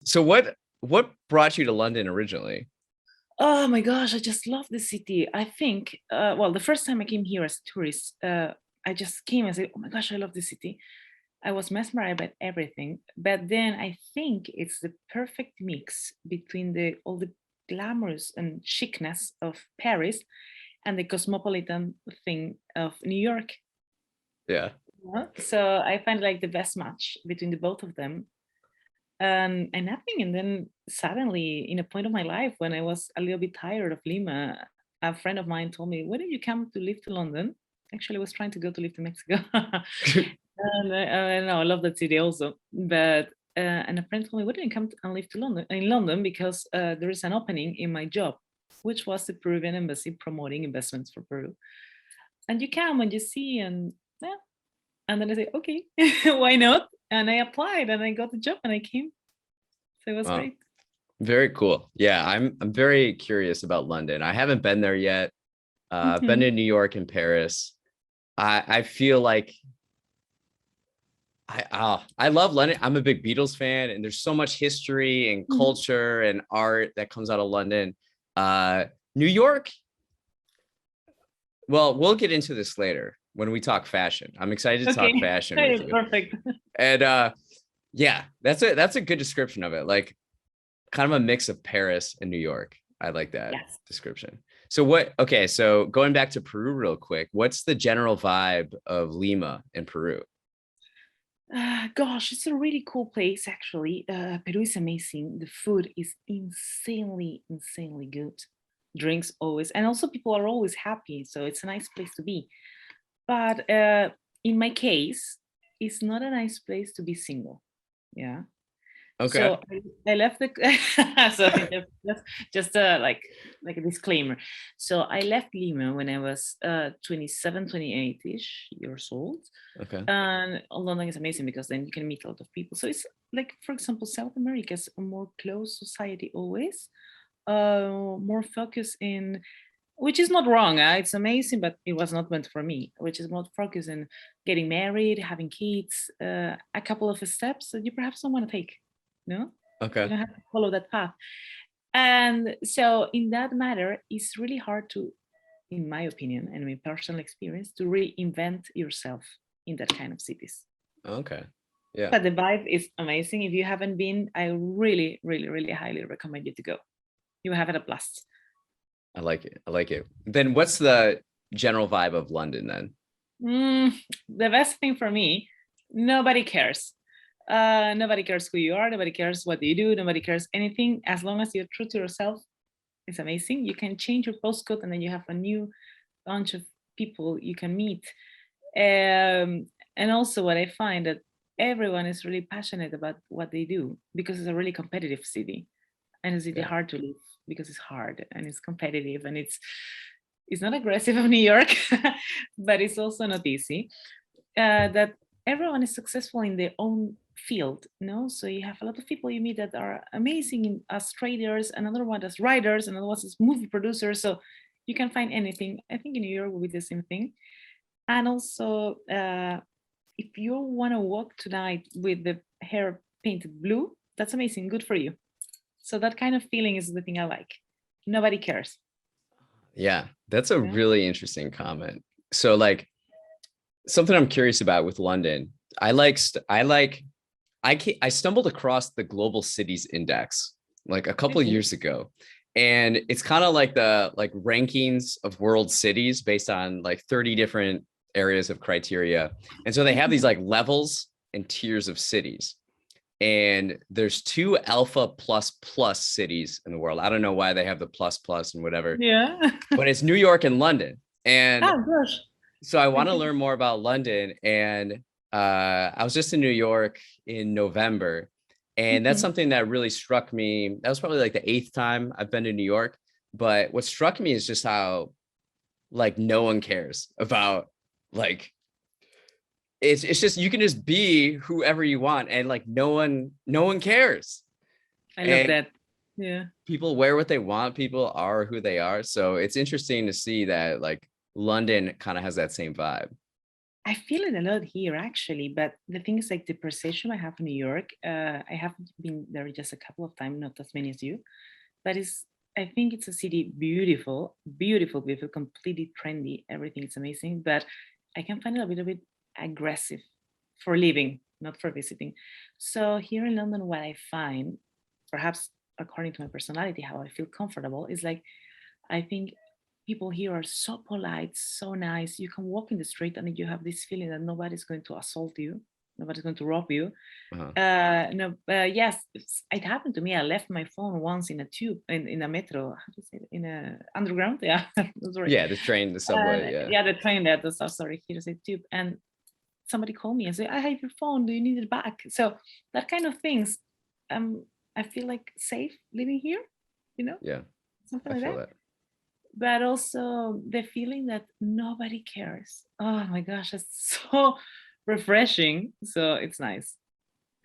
So what brought you to London originally? Oh my gosh, I just love the city. I think, well, the first time I came here as a tourist, I just came and said, oh my gosh, I love the city. I was mesmerized by everything. But then I think it's the perfect mix between the all the glamorous and chicness of Paris and the cosmopolitan thing of New York. Yeah. So I find like the best match between the both of them. And nothing. And then suddenly, in a point of my life when I was a little bit tired of Lima, a friend of mine told me, "Why don't you come to live to London?" Actually, I was trying to go to live to Mexico. And I know I love that city also. But and a friend told me, "Why don't you come and live to London in London because there is an opening in my job, which was the Peruvian embassy promoting investments for Peru. And you come and you see and yeah." And then I said, "Okay, why not?" And I applied and I got the job and I came. So it was Wow. great. Very cool. Yeah, I'm very curious about London. I haven't been there yet. I've been Mhm, to New York and Paris. I feel like I love London. I'm a big Beatles fan, and there's so much history and mhm. culture and art that comes out of London. Uh, New York, well, we'll get into this later when we talk fashion. I'm excited to Okay. talk fashion with Hey, you. perfect. And yeah, that's a good description of it. Like kind of a mix of Paris and New York. I like that Yes. description. So okay, so going back to Peru real quick, what's the general vibe of Lima in Peru? Gosh, it's a really cool place, actually. Peru is amazing. The food is insanely, insanely good. Drinks always, and also people are always happy. So it's a nice place to be. But in my case, it's not a nice place to be single. Yeah. Okay. So I left the so just like a disclaimer. So I left Lima when I was 27, 28-ish years old. Okay. And London is amazing because then you can meet a lot of people. So it's like, for example, South America is a more closed society always, more focused in, which is not wrong. It's amazing, but it was not meant for me. Which is more focused in getting married, having kids, a couple of steps that you perhaps don't want to take. No, you Okay. don't have to follow that path. And so, in that matter, it's really hard to, in my opinion and my personal experience, to reinvent yourself in that kind of cities. Okay. Yeah. But the vibe is amazing. If you haven't been, I really, really, really highly recommend you to go. You will have it a blast. I like it. I like it. Then what's the general vibe of London then? Mm, the best thing for me, nobody cares. Nobody cares who you are. Nobody cares what you do. Nobody cares anything. As long as you're true to yourself, it's amazing. You can change your postcode and then you have a new bunch of people you can meet. And also, what I find that everyone is really passionate about what they do because it's a really competitive city, and it's really Yeah. hard to live because it's hard and it's competitive and it's not aggressive of New York, but it's also not easy. That everyone is successful in their own field, so you have a lot of people you meet that are amazing as traders, another one as writers, another one as movie producers. So you can find anything. I think in New York will be the same thing. And also, if you want to walk tonight with the hair painted blue, that's amazing, good for you. So that kind of feeling is the thing I like. Nobody cares. Yeah. That's a Yeah. really interesting comment. So like something I'm curious about with London, I stumbled across the Global Cities Index like a couple of Okay. years ago. And it's kind of like the like rankings of world cities based on like 30 different areas of criteria. And so they have these like levels and tiers of cities. And there's two alpha plus plus cities in the world. I don't know why they have the plus plus and whatever, Yeah. but it's New York and London. And Oh gosh. so I want to Okay. learn more about London. And I was just in New York in November. And that's Mhm. something that really struck me. That was probably like the eighth time I've been to New York. But what struck me is just how like no one cares about like it's just you can just be whoever you want and like no one cares. I love And that. Yeah. people wear what they want, people are who they are. So it's interesting to see that like London kind of has that same vibe. I feel it a lot here actually, but the thing is like the perception I have in New York, I haven't been there just a couple of times, not as many as you, but I think it's a city beautiful, beautiful, beautiful, completely trendy. Everything is amazing, but I can find it a little bit aggressive for living, not for visiting. So here in London, what I find, perhaps according to my personality, how I feel comfortable is like, I think people here are so polite, so nice. You can walk in the street and you have this feeling that nobody's going to assault you, nobody's going to rob you. Uh-huh. No, yes, it happened to me. I left my phone once in a tube, in a metro. How do you say it? In a underground? Yeah, sorry. Yeah, the train, the subway. Yeah. Yeah, the train. That the sorry, here to say tube. And somebody called me and said, "I have your phone. Do you need it back?" So that kind of things. I feel like safe living here. You know, Yeah. something I like feel that. that. But also the feeling that nobody cares. Oh my gosh, it's so refreshing. So it's nice.